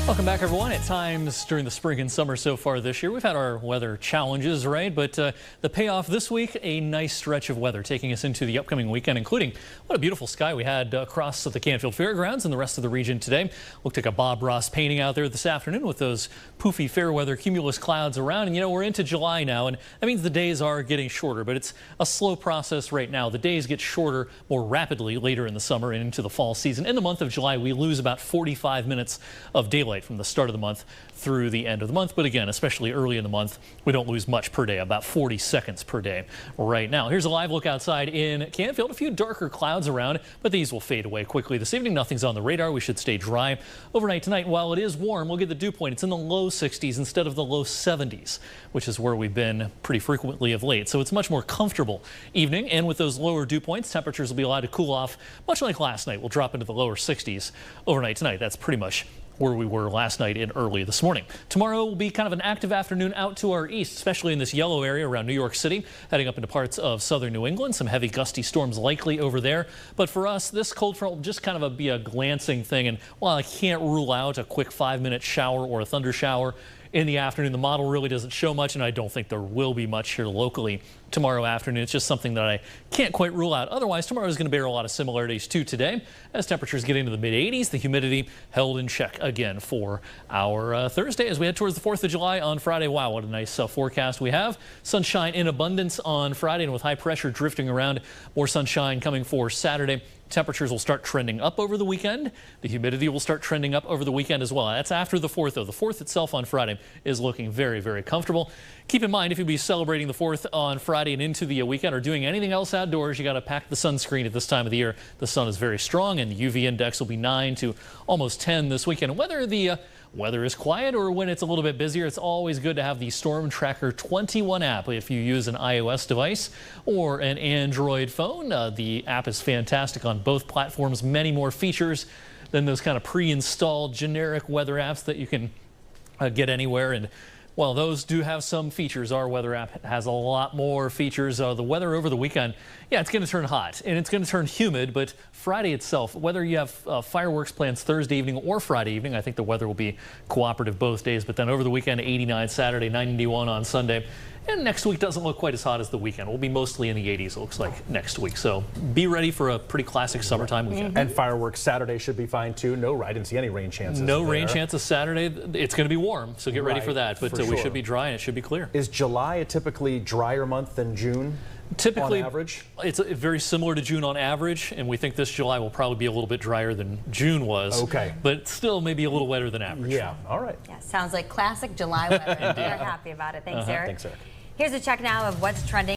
Welcome back, everyone. At times during the spring and summer so far this year, we've had our weather challenges, right? But the payoff this week, a nice stretch of weather taking us into the upcoming weekend, including what a beautiful sky we had across the Canfield Fairgrounds and the rest of the region today. Looked like a Bob Ross painting out there this afternoon with those poofy fair weather cumulus clouds around. And, you know, we're into July now, and that means the days are getting shorter, but it's a slow process right now. The days get shorter more rapidly later in the summer and into the fall season. In the month of July, we lose about 45 minutes of daylight from the start of the month through the end of the month. But again, especially early in the month, we don't lose much per day, about 40 seconds per day right now. Here's a live look outside in Canfield. A few darker clouds around, but these will fade away quickly. This evening, nothing's on the radar. We should stay dry. Overnight tonight, while it is warm, we'll get the dew point. It's in the low 60s instead of the low 70s, which is where we've been pretty frequently of late. So it's much more comfortable evening. And with those lower dew points, temperatures will be allowed to cool off, much like last night. We'll drop into the lower 60s overnight tonight. That's pretty much where we were last night and early this morning. Tomorrow will be kind of an active afternoon out to our east, especially in this yellow area around New York City, heading up into parts of southern New England. Some heavy gusty storms likely over there. But for us, this cold front will just kind of be a glancing thing. And while I can't rule out a quick 5-minute shower or a thunder shower in the afternoon, the model really doesn't show much, and I don't think there will be much here locally tomorrow afternoon. It's just something that I can't quite rule out. Otherwise, tomorrow is going to bear a lot of similarities to today as temperatures get into the mid-80s. The humidity held in check again for our Thursday as we head towards the 4th of July on Friday. Wow, what a nice forecast we have. Sunshine in abundance on Friday, and with high pressure drifting around, more sunshine coming for Saturday. Temperatures will start trending up over the weekend. The humidity will start trending up over the weekend as well. That's after the 4th, though. The 4th itself on Friday is looking very, very comfortable. Keep in mind, if you'll be celebrating the 4th on Friday and into the weekend or doing anything else outdoors, you got to pack the sunscreen at this time of the year. The sun is very strong, and the UV index will be 9 to almost 10 this weekend. Whether the weather is quiet or when it's a little bit busier, it's always good to have the Storm Tracker 21 app if you use an iOS device or an Android phone. The app is fantastic on both platforms. Many more features than those kind of pre-installed generic weather apps that you can get anywhere. And while those do have some features, our weather app has a lot more features. The weather over the weekend, yeah, it's going to turn hot and it's going to turn humid, but Friday itself, whether you have fireworks plans Thursday evening or Friday evening, I think the weather will be cooperative both days. But then over the weekend, 89 Saturday, 91 on Sunday. And next week doesn't look quite as hot as the weekend. We'll be mostly in the 80s, it looks like, next week. So be ready for a pretty classic summertime weekend. And fireworks Saturday should be fine, too. No, I didn't see any rain chances. No rain chances Saturday. It's going to be warm, so get ready for that. But we should be dry, and it should be clear. Is July a typically drier month than June? Typically, on average? It's very similar to June on average, and we think this July will probably be a little bit drier than June was. Okay. But still maybe a little wetter than average. Yeah, all right. Yeah, sounds like classic July weather. We're happy about it. Thanks, Eric. Thanks, Eric. Here's a check now of what's trending.